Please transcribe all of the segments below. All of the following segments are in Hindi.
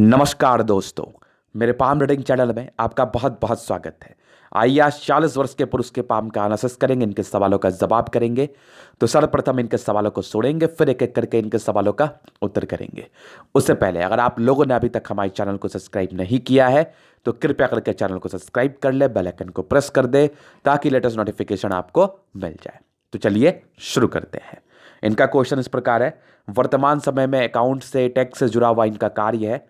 नमस्कार दोस्तों, मेरे पाम रीडिंग चैनल में आपका बहुत बहुत स्वागत है। आइए आज 40 वर्ष के पुरुष के पाम का एनालिसिस करेंगे, इनके सवालों का जवाब करेंगे। तो सर्वप्रथम इनके सवालों को सुनेंगे, फिर एक एक करके इनके सवालों का उत्तर करेंगे। उससे पहले अगर आप लोगों ने अभी तक हमारे चैनल को सब्सक्राइब नहीं किया है तो कृपया करके चैनल को सब्सक्राइब कर ले, बेल आइकन को प्रेस कर दे ताकि लेटेस्ट नोटिफिकेशन आपको मिल जाए। तो चलिए शुरू करते हैं। इनका क्वेश्चन इस प्रकार है, वर्तमान समय में अकाउंट से टैक्स से जुड़ा हुआ इनका कार्य है,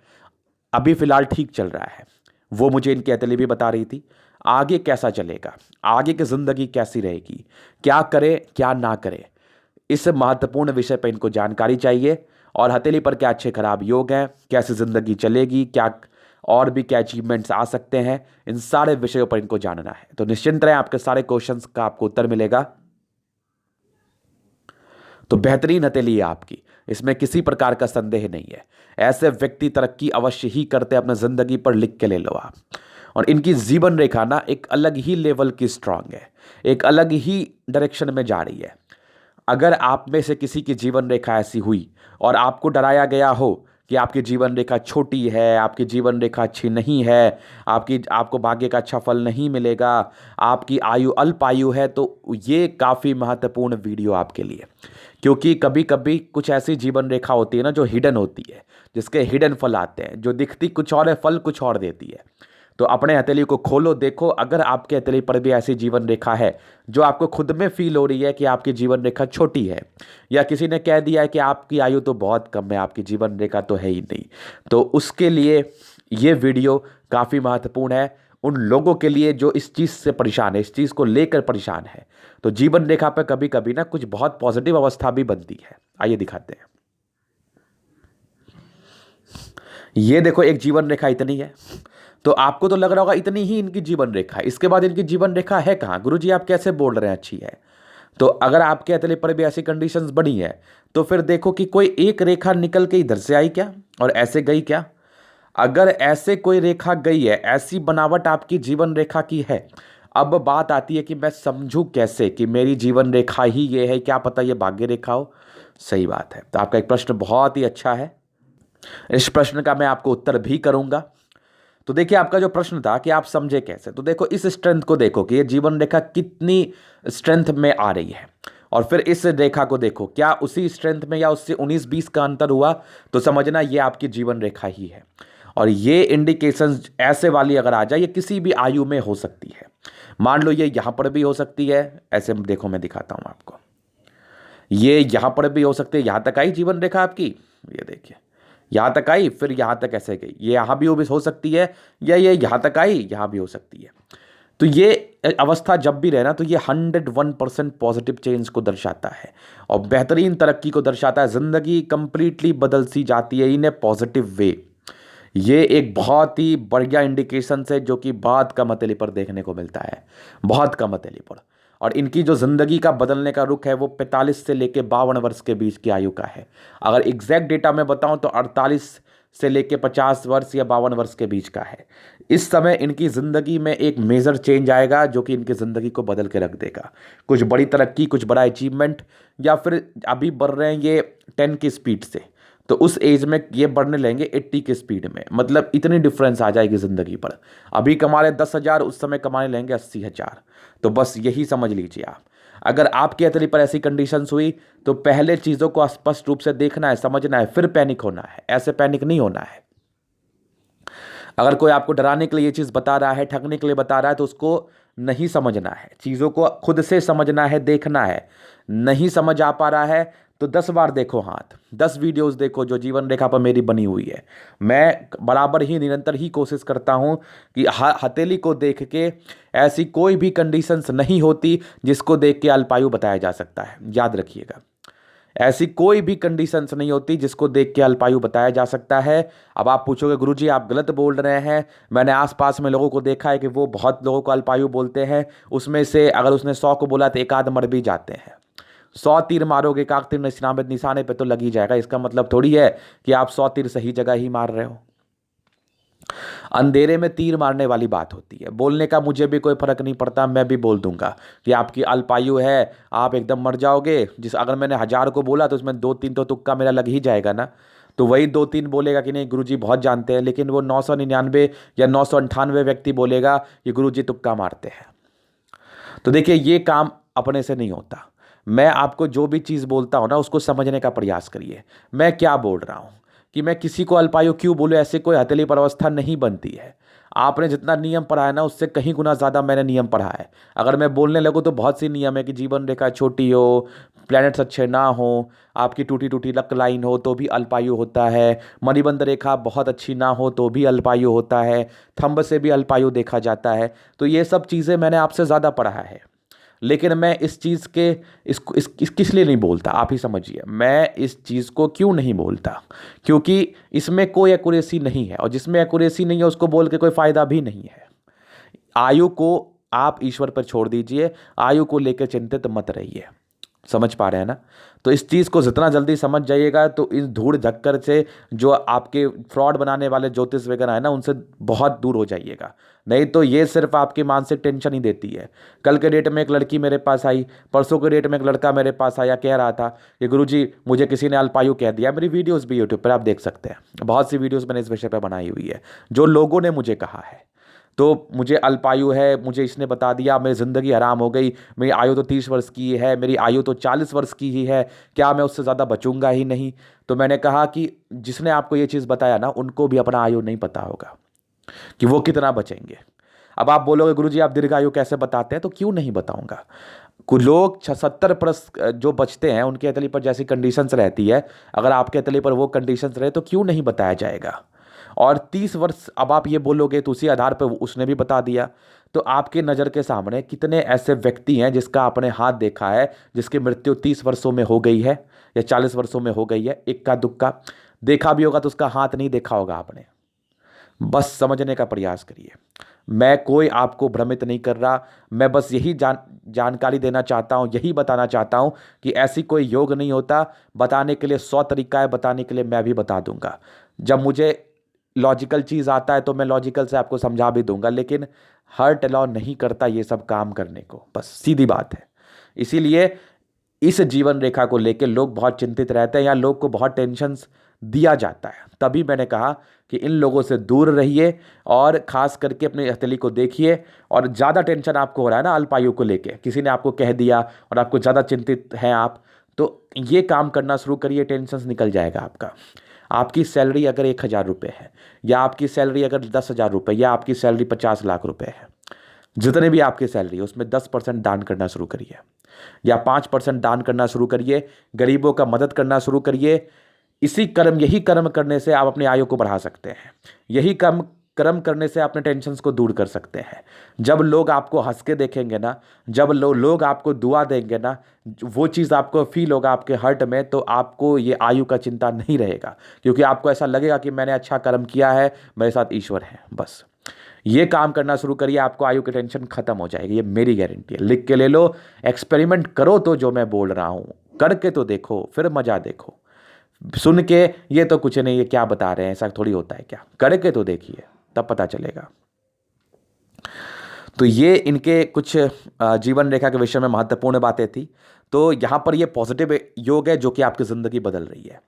अभी फिलहाल ठीक चल रहा है। वो मुझे इनकी अतली भी बता रही थी। आगे कैसा चलेगा, आगे की जिंदगी कैसी रहेगी, क्या करे क्या ना करे, इस महत्वपूर्ण विषय पर इनको जानकारी चाहिए। और हथेली पर क्या अच्छे खराब योग हैं, कैसी जिंदगी चलेगी, क्या और भी क्या अचीवमेंट्स आ सकते हैं, इन सारे विषयों पर इनको जानना है। तो निश्चिंत रहें, आपके सारे क्वेश्चंस का आपको उत्तर मिलेगा। तो बेहतरीन हथेली है आपकी, इसमें किसी प्रकार का संदेह नहीं है। ऐसे व्यक्ति तरक्की अवश्य ही करते, अपने जिंदगी पर लिख के ले लो आप। और इनकी जीवन रेखा ना एक अलग ही लेवल की स्ट्रांग है, एक अलग ही डायरेक्शन में जा रही है। अगर आप में से किसी की जीवन रेखा ऐसी हुई और आपको डराया गया हो कि आपकी जीवन रेखा छोटी है, आपकी जीवन रेखा अच्छी नहीं है, आपको भाग्य का अच्छा फल नहीं मिलेगा, आपकी आयु अल्प आयु है, तो ये काफ़ी महत्वपूर्ण वीडियो आपके लिए। क्योंकि कभी कभी कुछ ऐसी जीवन रेखा होती है ना जो हिडन होती है, जिसके हिडन फल आते हैं, जो दिखती कुछ और है, फल कुछ और देती है। तो अपने हथेली को खोलो, देखो अगर आपके हथेली पर भी ऐसी जीवन रेखा है जो आपको खुद में फील हो रही है कि आपकी जीवन रेखा छोटी है, या किसी ने कह दिया है कि आपकी आयु तो बहुत कम है, आपकी जीवन रेखा तो है ही नहीं, तो उसके लिए ये वीडियो काफ़ी महत्वपूर्ण है। उन लोगों के लिए जो इस चीज़ से परेशान है, इस चीज़ को लेकर परेशान है। तो जीवन रेखा पर कभी कभी ना कुछ बहुत पॉजिटिव अवस्था भी बनती है। आइए दिखाते हैं। ये देखो, एक जीवन रेखा इतनी है, तो आपको तो लग रहा होगा इतनी ही इनकी जीवन रेखा है, इसके बाद इनकी जीवन रेखा है कहाँ? गुरुजी आप कैसे बोल रहे हैं अच्छी है? तो अगर आपके हथेली पर भी ऐसी कंडीशंस बनी है तो फिर देखो कि कोई एक रेखा निकल के इधर से आई क्या और ऐसे गई क्या? अगर ऐसे कोई रेखा गई है, ऐसी बनावट आपकी जीवन रेखा की है, अब बात आती है कि मैं समझूं कैसे कि मेरी जीवन रेखा ही ये है, क्या पता ये भाग्य रेखा हो। सही बात है। तो आपका एक प्रश्न बहुत ही अच्छा है, इस प्रश्न का मैं आपको उत्तर भी करूंगा। तो देखिए, आपका जो प्रश्न था कि आप समझे कैसे, तो देखो इस स्ट्रेंथ को देखो कि ये जीवन रेखा कितनी स्ट्रेंथ में आ रही है, और फिर इस रेखा को देखो क्या उसी स्ट्रेंथ में या उससे 19-20 का अंतर हुआ, तो समझना ये आपकी जीवन रेखा ही है। और ये इंडिकेशंस ऐसे वाली अगर आ जाए, ये किसी भी आयु में हो सकती है। मान लो ये यहां पर भी हो सकती है, ऐसे देखो मैं दिखाता हूं आपको, ये यहां पर भी हो सकती है। यहां तक आई जीवन रेखा आपकी, ये देखिए यहां तक आई, फिर यहां तक ऐसे गई, ये यहां भी हो सकती है, या ये यहां तक आई, यहां भी हो सकती है। तो ये अवस्था जब भी रहना, तो ये 101% पॉजिटिव चेंज को दर्शाता है और बेहतरीन तरक्की को दर्शाता है। जिंदगी कंप्लीटली बदल सी जाती है इन ए पॉजिटिव वे। ये एक बहुत ही बढ़िया इंडिकेशन है जो कि बहुत कम हथेली पर देखने को मिलता है, बहुत कम हथेली पर। और इनकी जो ज़िंदगी का बदलने का रुख है वो 45 से लेकर 52 वर्ष के बीच की आयु का है। अगर एग्जैक्ट डेटा मैं बताऊं तो 48 से लेकर 50 वर्ष या 52 वर्ष के बीच का है। इस समय इनकी ज़िंदगी में एक मेजर चेंज आएगा जो कि इनकी ज़िंदगी को बदल के रख देगा। कुछ बड़ी तरक्की, कुछ बड़ा अचीवमेंट, या फिर अभी बढ़ रहे हैं ये 10 की स्पीड से, तो उस एज में ये बढ़ने लेंगे 80 की स्पीड में। मतलब इतनी डिफरेंस आ जाएगी ज़िंदगी पर। अभी कमा रहे 10,000, उस समय कमाने लेंगे 80,000। तो बस यही समझ लीजिए आप। अगर आपकी हथेली पर ऐसी कंडीशंस हुई तो पहले चीज़ों को स्पष्ट रूप से देखना है, समझना है, फिर पैनिक होना है। ऐसे पैनिक नहीं होना है। अगर कोई आपको डराने के लिए ये चीज़ बता रहा है, ठगने के लिए बता रहा है, तो उसको नहीं समझना है। चीज़ों को खुद से समझना है, देखना है। नहीं समझ आ पा रहा है तो 10 बार देखो हाथ, 10 वीडियोस देखो जो जीवन रेखा पर मेरी बनी हुई है। मैं बराबर ही निरंतर ही कोशिश करता हूं कि हथेली को देख के ऐसी कोई भी कंडीशंस नहीं होती जिसको देख के अल्पायु बताया जा सकता है। याद रखिएगा, ऐसी कोई भी कंडीशंस नहीं होती जिसको देख के अल्पायु बताया जा सकता है। अब आप पूछोगे गुरुजी आप गलत बोल रहे हैं, मैंने आसपास में लोगों को देखा है कि वो बहुत लोगों को अल्पायु बोलते हैं, उसमें से अगर उसने 100 को बोला तो एक आध मर भी जाते हैं। 100 तीर मारोगे, एक आध तीर निशाने पे तो लग ही जाएगा। इसका मतलब थोड़ी है कि आप 100 तीर सही जगह ही मार रहे हो। अंधेरे में तीर मारने वाली बात होती है। बोलने का मुझे भी कोई फर्क नहीं पड़ता, मैं भी बोल दूंगा कि आपकी अल्पायु है, आप एकदम मर जाओगे। अगर मैंने 1000 को बोला तो उसमें 2-3 तो तुक्का मेरा लग ही जाएगा ना। तो वही 2-3 बोलेगा कि नहीं गुरुजी बहुत जानते हैं, लेकिन वो 999 या 998 व्यक्ति बोलेगा कि गुरुजी तुक्का मारते हैं। तो देखिए ये काम अपने से नहीं होता। मैं आपको जो भी चीज़ बोलता हूँ ना उसको समझने का प्रयास करिए। मैं क्या बोल रहा हूँ कि मैं किसी को अल्पायु क्यों बोलूँ, ऐसे कोई हथेली पर अवस्था नहीं बनती है। आपने जितना नियम पढ़ा है ना उससे कहीं गुना ज़्यादा मैंने नियम पढ़ा है। अगर मैं बोलने लगूँ तो बहुत सी नियम है कि जीवन रेखा छोटी हो, प्लैनेट्स अच्छे ना हो, आपकी टूटी टूटी लक लाइन हो तो भी अल्पायु होता है, मणिबंध रेखा बहुत अच्छी ना हो तो भी अल्पायु होता है, थंब से भी अल्पायु देखा जाता है। तो ये सब चीज़ें मैंने आपसे ज़्यादा पढ़ा है। लेकिन मैं इस चीज़ के किस लिए नहीं बोलता, आप ही समझिए। मैं इस चीज़ को क्यों नहीं बोलता, क्योंकि इसमें कोई एक्यूरेसी नहीं है, और जिसमें एक्यूरेसी नहीं है उसको बोल के कोई फ़ायदा भी नहीं है। आयु को आप ईश्वर पर छोड़ दीजिए, आयु को लेकर चिंतित मत रहिए। समझ पा रहे हैं ना? तो इस चीज़ को जितना जल्दी समझ जाइएगा तो इस धूड़ धक्कर से जो आपके फ्रॉड बनाने वाले ज्योतिष वगैरह है ना उनसे बहुत दूर हो जाइएगा। नहीं तो ये सिर्फ आपकी मानसिक टेंशन ही देती है। कल के डेट में एक लड़की मेरे पास आई, परसों के डेट में एक लड़का मेरे पास आया, कह रहा था कि गुरुजी मुझे किसी ने अल्पायु कह दिया। मेरी वीडियोज़ भी यूट्यूब पर आप देख सकते हैं, बहुत सी वीडियोज़ मैंने इस विषय पर बनाई हुई है, जो लोगों ने मुझे कहा है। तो मुझे अल्पायु है, मुझे इसने बता दिया, मेरी ज़िंदगी हराम हो गई, मेरी आयु तो 30 वर्ष की है, मेरी आयु तो 40 वर्ष की ही है, क्या मैं उससे ज़्यादा बचूंगा ही नहीं? तो मैंने कहा कि जिसने आपको ये चीज़ बताया ना उनको भी अपना आयु नहीं पता होगा कि वो कितना बचेंगे। अब आप बोलोगे गुरुजी आप दीर्घायु कैसे बताते हैं, तो क्यों नहीं बताऊंगा। कुछ लोग 70 प्लस जो बचते हैं उनके हथेली पर जैसी कंडीशंस रहती है, अगर आपके हथेली पर वो कंडीशंस रहे तो क्यों नहीं बताया जाएगा। और 30 वर्ष अब आप ये बोलोगे तो उसी आधार पर उसने भी बता दिया। तो आपके नज़र के सामने कितने ऐसे व्यक्ति हैं जिसका आपने हाथ देखा है, जिसकी मृत्यु 30 वर्षों में हो गई है या 40 वर्षों में हो गई है, इक्का दुक्का देखा भी होगा तो उसका हाथ नहीं देखा होगा आपने। बस समझने का प्रयास करिए। मैं कोई आपको भ्रमित नहीं कर रहा, मैं बस यही जानकारी देना चाहता हूँ, यही बताना चाहता हूँ कि ऐसी कोई योग नहीं होता। बताने के लिए 100 तरीका है, बताने के लिए मैं भी बता दूंगा। जब मुझे लॉजिकल चीज़ आता है तो मैं लॉजिकल से आपको समझा भी दूंगा, लेकिन हार्ट अलाउ नहीं करता ये सब काम करने को, बस सीधी बात है। इसीलिए इस जीवन रेखा को लेकर लोग बहुत चिंतित रहते हैं या लोग को बहुत टेंशन दिया जाता है। तभी मैंने कहा कि इन लोगों से दूर रहिए और खास करके अपनी हथेली को देखिए। और ज़्यादा टेंशन आपको हो रहा है ना अल्पायु को लेके, किसी ने आपको कह दिया और आपको ज़्यादा चिंतित हैं आप, तो ये काम करना शुरू करिए, टेंशन निकल जाएगा आपका। आपकी सैलरी अगर 1,000 रुपये है, या आपकी सैलरी अगर 10,000 रुपये, या आपकी सैलरी 50 लाख रुपये है, जितने भी आपकी सैलरी है उसमें 10% दान करना शुरू करिए, या 5% दान करना शुरू करिए, गरीबों का मदद करना शुरू करिए। यही कर्म करने से आप अपनी आयु को बढ़ा सकते हैं। यही कर्म करने से अपने टेंशन्स को दूर कर सकते हैं। जब लोग आपको हंस के देखेंगे ना, जब लोग आपको दुआ देंगे ना, वो चीज़ आपको फील होगा आपके हार्ट में, तो आपको ये आयु का चिंता नहीं रहेगा, क्योंकि आपको ऐसा लगेगा कि मैंने अच्छा कर्म किया है, मेरे साथ ईश्वर है। बस ये काम करना शुरू करिए, आपको आयु की टेंशन खत्म हो जाएगी, ये मेरी गारंटी है। लिख के ले लो, एक्सपेरिमेंट करो तो जो मैं बोल रहा हूँ, करके तो देखो, फिर मजा देखो। सुन के ये तो कुछ नहीं, ये क्या बता रहे हैं, ऐसा थोड़ी होता है क्या, करके तो देखिए तब पता चलेगा। तो ये इनके कुछ जीवन रेखा के विषय में महत्वपूर्ण बातें थी। तो यहाँ पर ये पॉजिटिव योग है जो कि आपकी ज़िंदगी बदल रही है।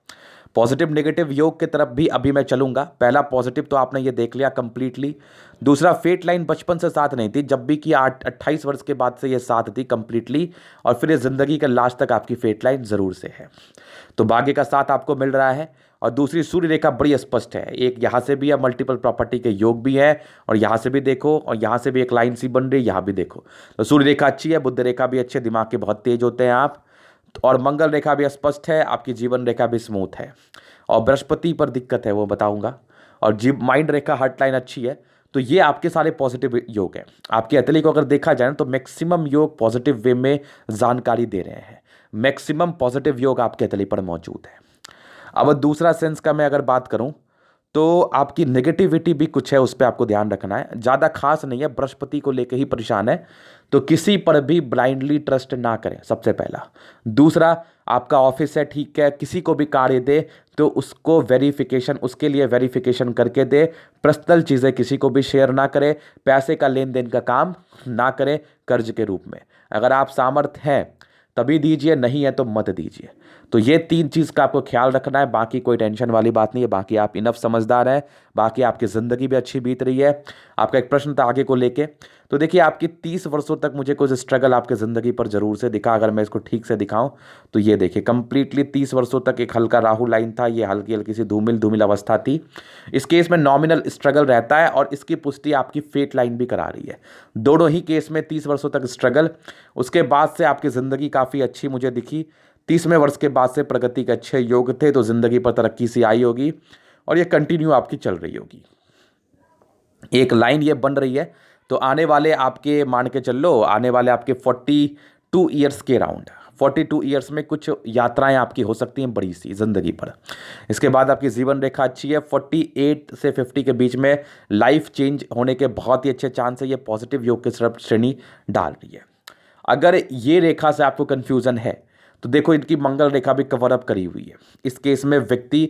पॉजिटिव नेगेटिव योग की तरफ भी अभी मैं चलूंगा। पहला पॉजिटिव तो आपने ये देख लिया कंप्लीटली। दूसरा, फेट लाइन बचपन से साथ नहीं थी, जब भी कि 28 वर्ष के बाद से ये साथ थी कंप्लीटली, और फिर ये ज़िंदगी के लास्ट तक आपकी फेट लाइन ज़रूर से है। तो भाग्य का साथ आपको मिल रहा है। और दूसरी, सूर्य रेखा बड़ी स्पष्ट है, एक यहाँ से भी है, मल्टीपल प्रॉपर्टी के योग भी है, और यहाँ से भी देखो, और यहाँ से भी एक लाइन सी बन रही है, यहाँ भी देखो। तो सूर्य रेखा अच्छी है, बुध रेखा भी अच्छी है, दिमाग के बहुत तेज होते हैं आप, और मंगल रेखा भी स्पष्ट है, आपकी जीवन रेखा भी स्मूथ है। और बृहस्पति पर दिक्कत है वो बताऊंगा। और माइंड रेखा हार्ट लाइन अच्छी है। तो ये आपके सारे पॉजिटिव योग हैं। आपकी हथेली को अगर देखा जाए तो मैक्सिमम योग पॉजिटिव वे में जानकारी दे रहे हैं, मैक्सिमम पॉजिटिव योग आपके हथेली पर मौजूद है। अब दूसरा सेंस का मैं अगर बात करूं तो आपकी नेगेटिविटी भी कुछ है, उस पर आपको ध्यान रखना है। ज़्यादा खास नहीं है, बृहस्पति को लेकर ही परेशान है, तो किसी पर भी ब्लाइंडली ट्रस्ट ना करें, सबसे पहला। दूसरा, आपका ऑफिस है, ठीक है, किसी को भी कार्य दे तो उसको वेरिफिकेशन, उसके लिए वेरिफिकेशन करके दे। पर्सनल चीज़ें किसी को भी शेयर ना करें, पैसे का लेन देन का काम ना करें कर्ज के रूप में। अगर आप सामर्थ्य हैं तभी दीजिए, नहीं है तो मत दीजिए। तो ये 3 चीज़ का आपको ख्याल रखना है, बाकी कोई टेंशन वाली बात नहीं है, बाकी आप इनफ समझदार हैं, बाकी आपकी ज़िंदगी भी अच्छी बीत रही है। आपका एक प्रश्न था आगे को लेके, तो देखिए आपकी 30 वर्षों तक मुझे कुछ स्ट्रगल आपके ज़िंदगी पर ज़रूर से दिखा। अगर मैं इसको ठीक से दिखाऊं तो ये देखिए कंप्लीटली 30 वर्षों तक एक हल्का राहु लाइन था, ये हल्की हल्की सी धूमिल धूमिल अवस्था थी। इस केस में नॉमिनल स्ट्रगल रहता है और इसकी पुष्टि आपकी फेट लाइन भी करा रही है। दोनों ही केस में 30 वर्षों तक स्ट्रगल, उसके बाद से आपकी ज़िंदगी काफ़ी अच्छी मुझे दिखी। 30वें वर्ष के बाद से प्रगति के अच्छे योग थे, तो ज़िंदगी पर तरक्की सी आई होगी और ये कंटिन्यू आपकी चल रही होगी। एक लाइन ये बन रही है, तो आने वाले आपके मान के चल लो, आने वाले आपके 42 ईयर्स के राउंड, 42 ईयर्स में कुछ यात्राएं आपकी हो सकती हैं बड़ी सी ज़िंदगी पर। इसके बाद आपकी जीवन रेखा अच्छी है, 48 से 50 के बीच में लाइफ चेंज होने के बहुत ही अच्छे चांस है। ये पॉजिटिव योग की तरफ श्रेणी डाल रही है। अगर ये रेखा से आपको कन्फ्यूज़न है तो देखो इनकी मंगल रेखा भी कवर अप करी हुई है। इस केस में व्यक्ति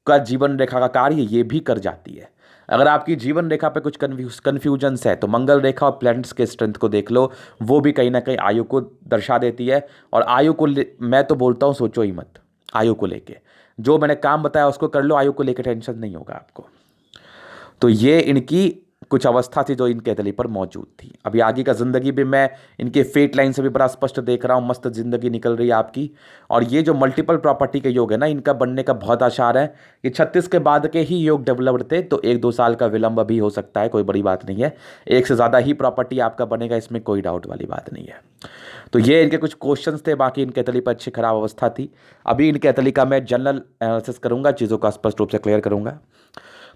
का जीवन रेखा का कार्य ये भी कर जाती है। अगर आपकी जीवन रेखा पे कुछ कन्फ्यूजन्स है तो मंगल रेखा और प्लैनेट्स के स्ट्रेंथ को देख लो, वो भी कहीं ना कहीं आयु को दर्शा देती है। और आयु को मैं तो बोलता हूँ सोचो ही मत, आयु को लेके जो मैंने काम बताया उसको कर लो, आयु को लेकर टेंशन नहीं होगा आपको। तो ये इनकी कुछ अवस्था थी जो इनके तली पर मौजूद थी। अभी आगे का ज़िंदगी भी मैं इनके फेट लाइन से भी बड़ा स्पष्ट देख रहा हूँ, मस्त ज़िंदगी निकल रही है आपकी। और ये जो मल्टीपल प्रॉपर्टी के योग है ना, इनका बनने का बहुत आसार है। ये 36 के बाद के ही योग डेवलप्ड थे, तो 1-2 साल का विलंब भी हो सकता है, कोई बड़ी बात नहीं है। एक से ज़्यादा ही प्रॉपर्टी आपका बनेगा, इसमें कोई डाउट वाली बात नहीं है। तो ये इनके कुछ क्वेश्चंस थे, बाकी इनके तली पर अच्छी खराब अवस्था थी। अभी इनके तली का मैं जनरल एनालिसिस करूँगा, चीज़ों का स्पष्ट रूप से क्लियर करूँगा।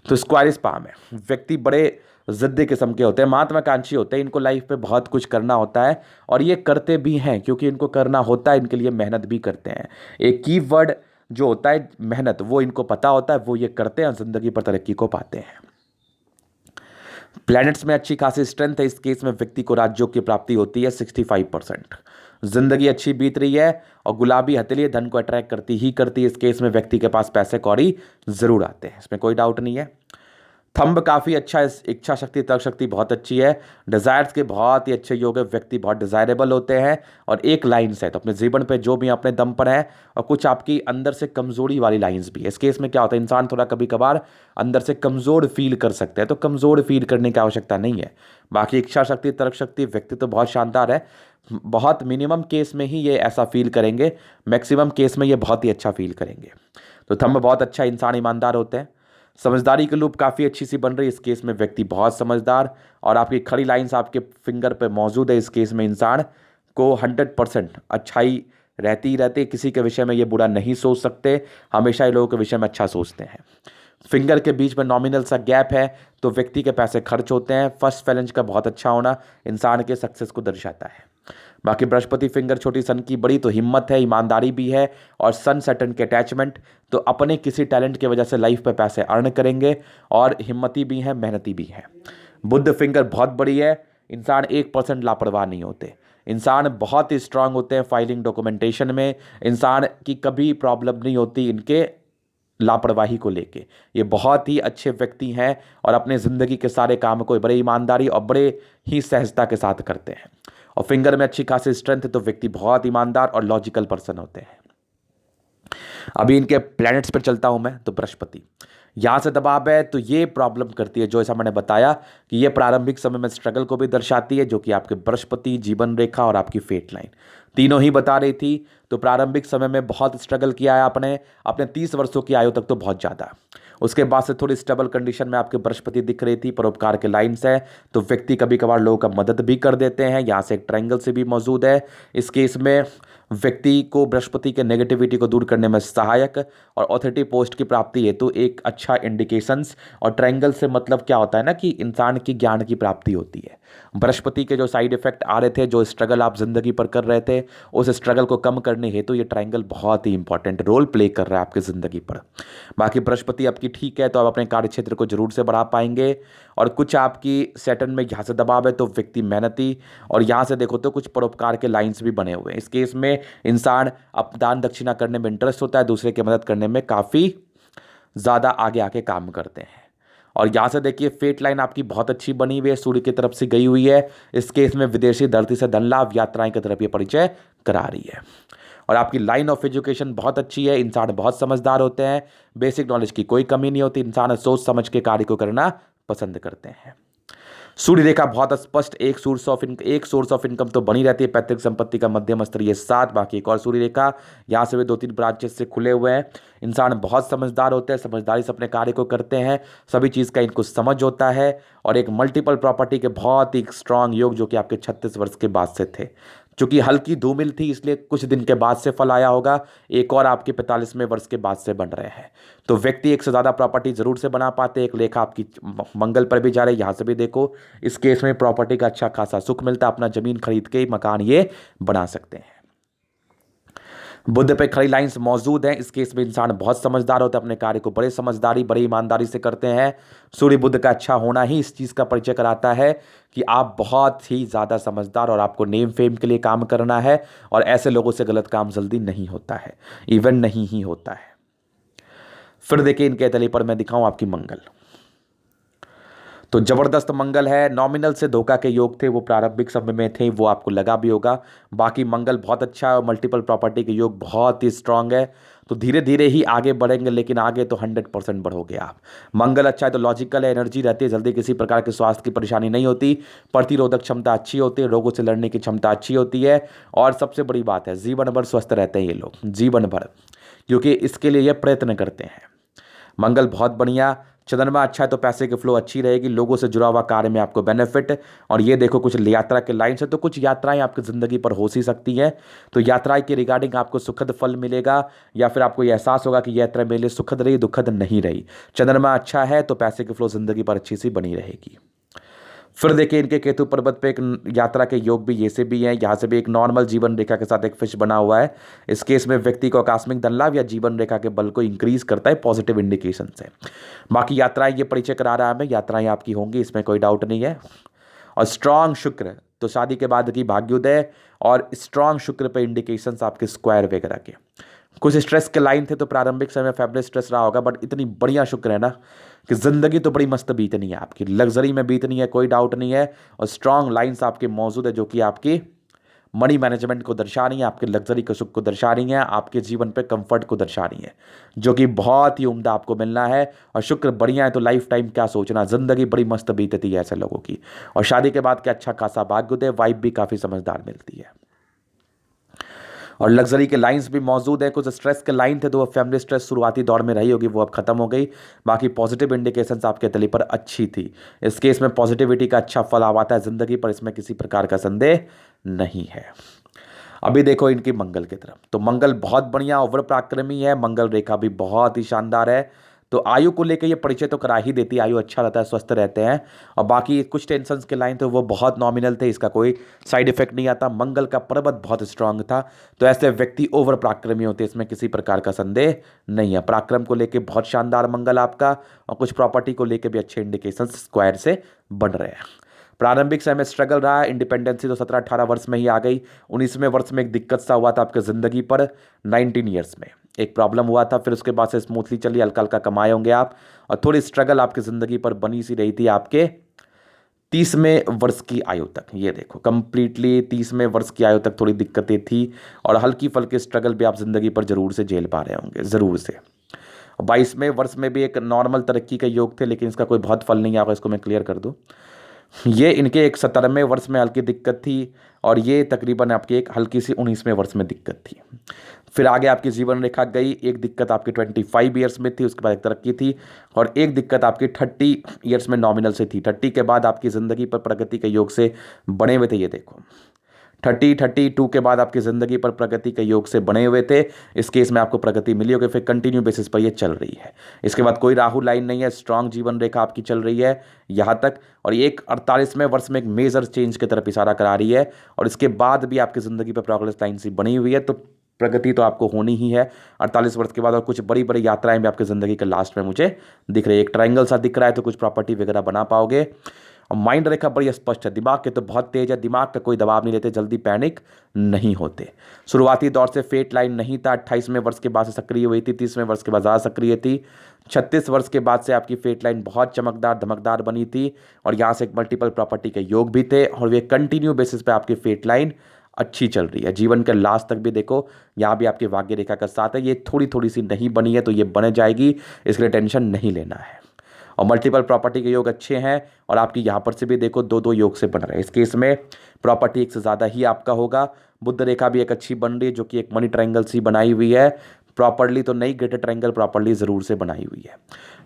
तो स्क्वायरिस पाम है, व्यक्ति बड़े ज़िद्दी किस्म के होते हैं, महत्वाकांक्षी होते हैं, इनको लाइफ पे बहुत कुछ करना होता है और ये करते भी हैं, क्योंकि इनको करना होता है, इनके लिए मेहनत भी करते हैं। एक की वर्ड जो होता है मेहनत, वो इनको पता होता है, वो ये करते हैं, ज़िंदगी पर तरक्की को पाते हैं। प्लैनेट्स में अच्छी खासी स्ट्रेंथ है। इस केस में व्यक्ति को राजयोग की प्राप्ति होती है 65%। जिंदगी अच्छी बीत रही है और गुलाबी हथेली धन को अट्रैक्ट करती ही करती है। इस केस में व्यक्ति के पास पैसे कौड़ी जरूर आते हैं, इसमें कोई डाउट नहीं है। थंब काफ़ी अच्छा है, इच्छा शक्ति तर्क शक्ति बहुत अच्छी है। डिज़ायर्स के बहुत ही अच्छे योग है, व्यक्ति बहुत डिज़ायरेबल होते हैं और एक लाइन्स है तो अपने जीवन पे जो भी अपने दम पर है, और कुछ आपकी अंदर से कमज़ोरी वाली लाइन्स भी है। इस केस में क्या होता है, इंसान थोड़ा कभी कभार अंदर से कमज़ोर फील कर सकते हैं, तो कमज़ोर फील करने की आवश्यकता नहीं है। बाकी इच्छा शक्ति तर्क शक्ति व्यक्ति तो बहुत शानदार है। बहुत मिनिमम केस में ही ये ऐसा फील करेंगे, मैक्सिमम केस में ये बहुत ही अच्छा फील करेंगे। तो थंब बहुत अच्छा, इंसान ईमानदार होते हैं। समझदारी की लूप काफ़ी अच्छी सी बन रही है। इस केस में व्यक्ति बहुत समझदार और आपकी खड़ी लाइंस आपके फिंगर पे मौजूद है। इस केस में इंसान को 100% अच्छाई रहती है, किसी के विषय में ये बुरा नहीं सोच सकते, हमेशा ये लोगों के विषय में अच्छा सोचते हैं। फिंगर के बीच में नॉमिनल सा गैप है तो व्यक्ति के पैसे खर्च होते हैं। फर्स्ट फैलेंज का बहुत अच्छा होना इंसान के सक्सेस को दर्शाता है। बाकी बृहस्पति फिंगर छोटी सन की बड़ी, तो हिम्मत है, ईमानदारी भी है और सन सैटर्न के अटैचमेंट, तो अपने किसी टैलेंट की वजह से लाइफ पे पैसे अर्न करेंगे और हिम्मती भी हैं, मेहनती भी हैं। बुध फिंगर बहुत बड़ी है, इंसान 1% लापरवाह नहीं होते, इंसान बहुत ही स्ट्रांग होते हैं फाइलिंग डॉक्यूमेंटेशन में, इंसान की कभी प्रॉब्लम नहीं होती इनके लापरवाही को लेके। ये बहुत ही अच्छे व्यक्ति हैं और अपने ज़िंदगी के सारे काम को बड़े ईमानदारी और बड़े ही सहजता के साथ करते हैं। और फिंगर में अच्छी खासी स्ट्रेंथ है तो व्यक्ति बहुत ईमानदार और लॉजिकल पर्सन होते हैं। अभी इनके प्लैनेट्स पर चलता हूं मैं, तो बृहस्पति यहाँ से दबाव है तो ये प्रॉब्लम करती है, जो ऐसा मैंने बताया कि ये प्रारंभिक समय में स्ट्रगल को भी दर्शाती है, जो कि आपके बृहस्पति, जीवन रेखा और आपकी फेट लाइन तीनों ही बता रही थी। तो प्रारंभिक समय में बहुत स्ट्रगल किया है आपने, अपने 30 वर्षों की आयु तक तो बहुत ज़्यादा। उसके बाद से थोड़ी स्टेबल कंडीशन में आपके बृहस्पति दिख रही थी, परोपकार के लाइन्स है तो व्यक्ति कभी कभार लोगों का मदद भी कर देते हैं। यहाँ से एक ट्रायंगल से भी मौजूद है। इस केस में व्यक्ति को बृहस्पति के नेगेटिविटी को दूर करने में सहायक और ऑथोरिटी पोस्ट की प्राप्ति हेतु एक अच्छा इंडिकेशंस। और ट्रायंगल से मतलब क्या होता है ना कि इंसान की ज्ञान की प्राप्ति होती है। बृहस्पति के जो साइड इफेक्ट आ रहे थे, जो स्ट्रगल आप जिंदगी पर कर रहे थे, उस स्ट्रगल को कम करने हेतु ये ट्रायंगल बहुत ही इंपॉर्टेंट रोल प्ले कर रहा है आपकी ज़िंदगी पर। बाकी बृहस्पति आपकी ठीक है तो आप अपने कार्य क्षेत्र को जरूर से बढ़ा पाएंगे। और कुछ आपकी सैटर्न में यहाँ से दबाव है तो व्यक्ति मेहनती, और यहाँ से देखो तो कुछ परोपकार के लाइन्स भी बने हुए हैं। इस केस में इंसान अब दान दक्षिणा करने में इंटरेस्ट होता है, दूसरे की मदद करने में काफ़ी ज़्यादा आगे आके काम करते हैं। और यहाँ से देखिए फेट लाइन आपकी बहुत अच्छी बनी हुई है, सूर्य की तरफ से गई हुई है। इस केस में विदेशी धरती से धन लाभ, यात्राएं की तरफ ये परिचय करा रही है। और आपकी लाइन ऑफ एजुकेशन बहुत अच्छी है, इंसान बहुत समझदार होते हैं, बेसिक नॉलेज की कोई कमी नहीं होती, इंसान सोच समझ के कार्य को करना पसंद करते हैं। सूर्य रेखा बहुत स्पष्ट, एक सोर्स ऑफ इनकम तो बनी रहती है, पैतृक संपत्ति का मध्यम स्तर ये 7, बाकी एक और सूर्य रेखा, यहाँ से भी 2-3 ब्रांचेस से खुले हुए हैं। इंसान बहुत समझदार होते हैं, समझदारी से अपने कार्य को करते हैं, सभी चीज़ का इनको समझ होता है, और एक मल्टीपल प्रॉपर्टी के बहुत ही स्ट्रांग योग जो कि आपके 36 वर्ष के बाद से थे। चूंकि हल्की धूमिल थी इसलिए कुछ दिन के बाद से फल आया होगा, एक और आपके 45वें वर्ष के बाद से बन रहे हैं। तो व्यक्ति एक से ज़्यादा प्रॉपर्टी जरूर से बना पाते हैं। एक लेखा आपकी मंगल पर भी जा रही है, यहाँ से भी देखो, इस केस में प्रॉपर्टी का अच्छा खासा सुख मिलता है, अपना जमीन खरीद के मकान ये बना सकते हैं। बुध पे खड़ी लाइंस मौजूद हैं, इस केस में इंसान बहुत समझदार होता है, अपने कार्य को बड़े समझदारी बड़ी ईमानदारी से करते हैं। सूर्य बुध का अच्छा होना ही इस चीज़ का परिचय कराता है कि आप बहुत ही ज़्यादा समझदार, और आपको नेम फेम के लिए काम करना है, और ऐसे लोगों से गलत काम जल्दी नहीं होता है, इवन नहीं ही होता है। फिर देखिए इनके तले पर मैं दिखाऊं आपकी मंगल, तो जबरदस्त मंगल है। नॉमिनल से धोखा के योग थे, वो प्रारंभिक समय में थे, वो आपको लगा भी होगा। बाकी मंगल बहुत अच्छा है, और मल्टीपल प्रॉपर्टी के योग बहुत ही स्ट्रांग है। तो धीरे धीरे ही आगे बढ़ेंगे, लेकिन आगे तो 100% बढ़ोगे आप। मंगल अच्छा है तो लॉजिकल है, एनर्जी रहती है, जल्दी किसी प्रकार के स्वास्थ्य की परेशानी नहीं होती, प्रतिरोधक क्षमता अच्छी होती है, रोगों से लड़ने की क्षमता अच्छी होती है, और सबसे बड़ी बात है जीवन भर स्वस्थ रहते हैं ये लोग, जीवन भर, क्योंकि इसके लिए ये प्रयत्न करते हैं। मंगल बहुत बढ़िया। चंद्रमा अच्छा है तो पैसे की फ्लो अच्छी रहेगी, लोगों से जुड़ा हुआ कार्य में आपको बेनिफिट, और ये देखो कुछ यात्रा के लाइन से, तो कुछ यात्राएं आपकी ज़िंदगी पर हो सी सकती हैं। तो यात्राएं के रिगार्डिंग आपको सुखद फल मिलेगा, या फिर आपको ये एहसास होगा कि यात्रा मेरे लिए सुखद रही, दुखद नहीं रही। चंद्रमा अच्छा है तो पैसे की फ्लो ज़िंदगी पर अच्छी सी बनी रहेगी। फिर देखिए इनके केतु पर्वत पे एक यात्रा के योग भी ये से भी हैं, यहाँ से भी एक नॉर्मल जीवन रेखा के साथ एक फिश बना हुआ है। इस केस में व्यक्ति को आकस्मिक धन लाभ या जीवन रेखा के बल को इंक्रीज करता है पॉजिटिव इंडिकेशन से। बाकी यात्राएं ये परिचय करा रहा है हमें, यात्राएं आपकी होंगी, इसमें कोई डाउट नहीं है। और स्ट्रांग शुक्र तो शादी के बाद की भाग्योदय, और स्ट्रांग शुक्र पे इंडिकेशंस आपके स्क्वायर वगैरह के। कुछ स्ट्रेस के लाइन थे तो प्रारंभिक समय फैमिली स्ट्रेस रहा होगा, बट इतनी बढ़िया शुक्र है ना कि जिंदगी तो बड़ी मस्त बीतनी है आपकी, लग्जरी में बीतनी है, कोई डाउट नहीं है। और स्ट्रांग लाइंस आपके मौजूद है जो कि आपकी मनी मैनेजमेंट को दर्शा रही है, आपके लग्जरी के सुख को दर्शा रही है, आपके जीवन पे कंफर्ट को दर्शा रही है, जो कि बहुत ही उम्दा आपको मिलना है। और शुक्र बढ़िया है तो लाइफ टाइम क्या सोचना, जिंदगी बड़ी मस्त बीतती है ऐसे लोगों की। और शादी के बाद क्या अच्छा खासा भाग्योदय, वाइफ भी काफ़ी समझदार मिलती है। और लग्जरी के लाइंस भी मौजूद है। कुछ स्ट्रेस के लाइन थे तो वो फैमिली स्ट्रेस शुरुआती दौर में रही होगी, वो अब खत्म हो गई। बाकी पॉजिटिव इंडिकेशंस आपके तले पर अच्छी थी। इस केस में पॉजिटिविटी का अच्छा फल आता है जिंदगी पर, इसमें किसी प्रकार का संदेह नहीं है। अभी देखो इनकी मंगल की तरफ, तो मंगल बहुत बढ़िया ओवर पराक्रमी है, मंगल रेखा भी बहुत ही शानदार है। तो आयु को लेकर ये परिचय तो करा ही देती है, आयु अच्छा रहता है, स्वस्थ रहते हैं। और बाकी कुछ टेंशन के लाइन थे वो बहुत नॉमिनल थे, इसका कोई साइड इफेक्ट नहीं आता। मंगल का पर्वत बहुत स्ट्रांग था, तो ऐसे व्यक्ति ओवर पराक्रमी होते हैं, इसमें किसी प्रकार का संदेह नहीं है। पराक्रम को लेकर बहुत शानदार मंगल आपका, और कुछ प्रॉपर्टी को लेकर भी अच्छे इंडिकेशन स्क्वायर से बन रहे हैं। प्रारंभिक समय में स्ट्रगल रहा, इंडिपेंडेंसी तो 17-18 वर्ष में ही आ गई। 19वें वर्ष में एक दिक्कत सा हुआ था आपके ज़िंदगी पर, 19 ईयर्स में एक प्रॉब्लम हुआ था, फिर उसके बाद से स्मूथली चली, हल्का हल्का कमाए होंगे आप। और थोड़ी स्ट्रगल आपकी ज़िंदगी पर बनी सी रही थी आपके 30वें वर्ष की आयु तक। ये देखो कंप्लीटली 30वें वर्ष की आयु तक थोड़ी दिक्कतें थी, और हल्की फल्की स्ट्रगल भी आप ज़िंदगी पर ज़रूर से झेल पा रहे होंगे, ज़रूर से। 22वें वर्ष में भी एक नॉर्मल तरक्की के योग थे, लेकिन इसका कोई बहुत फल नहीं आया, इसको मैं क्लियर कर दूँ। ये इनके एक 17वें वर्ष में हल्की दिक्कत थी, और ये तकरीबन आपकी एक हल्की सी 19वें वर्ष में दिक्कत थी। फिर आगे आपकी जीवन रेखा गई, एक दिक्कत आपकी 25 ईयर्स में थी, उसके बाद एक तरक्की थी, और एक दिक्कत आपकी 30 ईयर्स में नॉमिनल से थी। 30 के बाद आपकी ज़िंदगी पर प्रगति के योग से बने हुए थे, ये देखो 32 के बाद आपकी ज़िंदगी पर प्रगति के योग से बने हुए थे। इस केस में आपको प्रगति मिली होगी, फिर कंटिन्यू बेसिस पर ये चल रही है। इसके बाद कोई राहु लाइन नहीं है, स्ट्रांग जीवन रेखा आपकी चल रही है यहाँ तक, और एक 48वें वर्ष में एक मेजर चेंज की तरफ इशारा करा रही है। और इसके बाद भी आपकी ज़िंदगी पर प्रोग्रेस लाइन सी बनी हुई है, तो प्रगति तो आपको होनी ही है 48 वर्ष के बाद। और कुछ बड़ी बड़ी यात्राएं भी आपकी ज़िंदगी के लास्ट में मुझे दिख रही है। एक ट्रायंगल सा दिख रहा है, तो कुछ प्रॉपर्टी वगैरह बना पाओगे। और माइंड रेखा बड़ी स्पष्ट है, दिमाग के तो बहुत तेज है, दिमाग का कोई दबाव नहीं लेते, जल्दी पैनिक नहीं होते। शुरुआती दौर से फेट लाइन नहीं था, 28वें वर्ष के बाद से सक्रिय हुई थी, 30वें वर्ष के बाद ज़्यादा सक्रिय थी, 36 वर्ष के बाद से आपकी फेट लाइन बहुत चमकदार धमकदार बनी थी। और यहाँ से एक मल्टीपल प्रॉपर्टी के योग भी थे, और वे कंटिन्यू बेसिस पे आपकी फेट लाइन अच्छी चल रही है। जीवन के लास्ट तक भी देखो, यहाँ भी आपकी भाग्य रेखा का साथ है, ये थोड़ी थोड़ी सी नहीं बनी है तो ये बन जाएगी, इसके लिए टेंशन नहीं लेना है। और मल्टीपल प्रॉपर्टी के योग अच्छे हैं, और आपकी यहाँ पर से भी देखो दो दो योग से बन रहे हैं। इस केस में प्रॉपर्टी एक से ज़्यादा ही आपका होगा। बुध रेखा भी एक अच्छी बन रही है, जो कि एक मनी ट्रायंगल सी बनाई हुई है, प्रॉपरली तो नहीं, ग्रेटर ट्रायंगल प्रॉपरली ज़रूर से बनाई हुई है।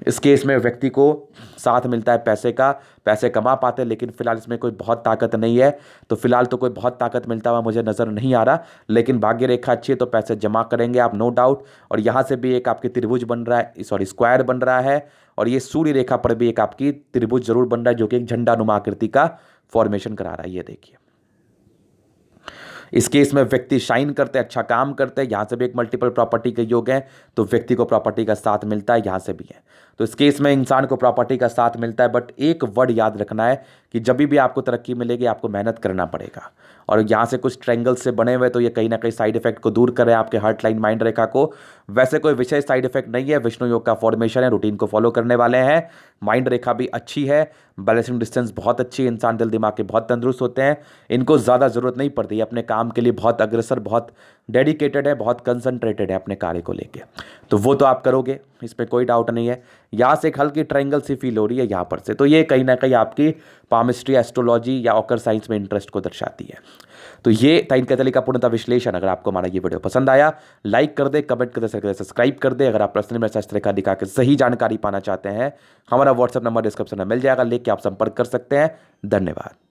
इस केस में व्यक्ति को साथ मिलता है पैसे का, पैसे कमा पाते हैं, लेकिन फिलहाल इसमें कोई बहुत ताकत नहीं है। तो फिलहाल तो कोई बहुत ताकत मिलता हुआ मुझे नज़र नहीं आ रहा, लेकिन भाग्य रेखा अच्छी है तो पैसे जमा करेंगे आप, नो डाउट। और यहाँ से भी एक आपकी त्रिभुज बन रहा है, सॉरी स्क्वायर बन रहा है, और ये सूर्य रेखा पर भी एक आपकी त्रिभुज जरूर बन रहा है, जो कि एक झंडानुमा आकृति का फॉर्मेशन करा रहा है। ये देखिए, इस केस में व्यक्ति शाइन करते हैं, अच्छा काम करते हैं। यहाँ से भी एक मल्टीपल प्रॉपर्टी के योग है, तो व्यक्ति को प्रॉपर्टी का साथ मिलता है, यहाँ से भी है। तो इस केस में इंसान को प्रॉपर्टी का साथ मिलता है, बट एक वर्ड याद रखना है कि जब भी आपको तरक्की मिलेगी आपको मेहनत करना पड़ेगा। और यहाँ से कुछ ट्रायंगल से बने हुए, तो ये कहीं ना कहीं साइड इफेक्ट को दूर कर रहे हैं आपके हार्ट लाइन माइंड रेखा को। वैसे कोई विशेष साइड इफेक्ट नहीं है, विष्णु योग का फॉर्मेशन है, रूटीन को फॉलो करने वाले हैं। माइंड रेखा भी अच्छी है, बैलेंसिंग डिस्टेंस बहुत अच्छी है, इंसान दिल दिमाग के बहुत तंदुरुस्त होते हैं, इनको ज़्यादा ज़रूरत नहीं पड़ती है, अपने काम के लिए बहुत अग्रसर, बहुत डेडिकेटेड है, बहुत कंसंट्रेटेड है अपने कार्य को लेके। तो वो तो आप करोगे, इस पर कोई डाउट नहीं है। यहाँ से एक हल्की ट्रायंगल सी फील हो रही है यहाँ पर से, तो ये कहीं ना कहीं आपकी पामिस्ट्री, एस्ट्रोलॉजी या ऑकर साइंस में इंटरेस्ट को दर्शाती है। तो ये था इनका तरीका पूर्णतः विश्लेषण। अगर आपको हमारा ये वीडियो पसंद आया, लाइक कर दे, कमेंट कर दे, सब्सक्राइब कर दे। अगर आप पर्सनली मेरे साथ रेखा दिखा के सही जानकारी पाना चाहते हैं, हमारा व्हाट्सएप नंबर डिस्क्रिप्शन में मिल जाएगा, लेके आप संपर्क कर सकते हैं। धन्यवाद।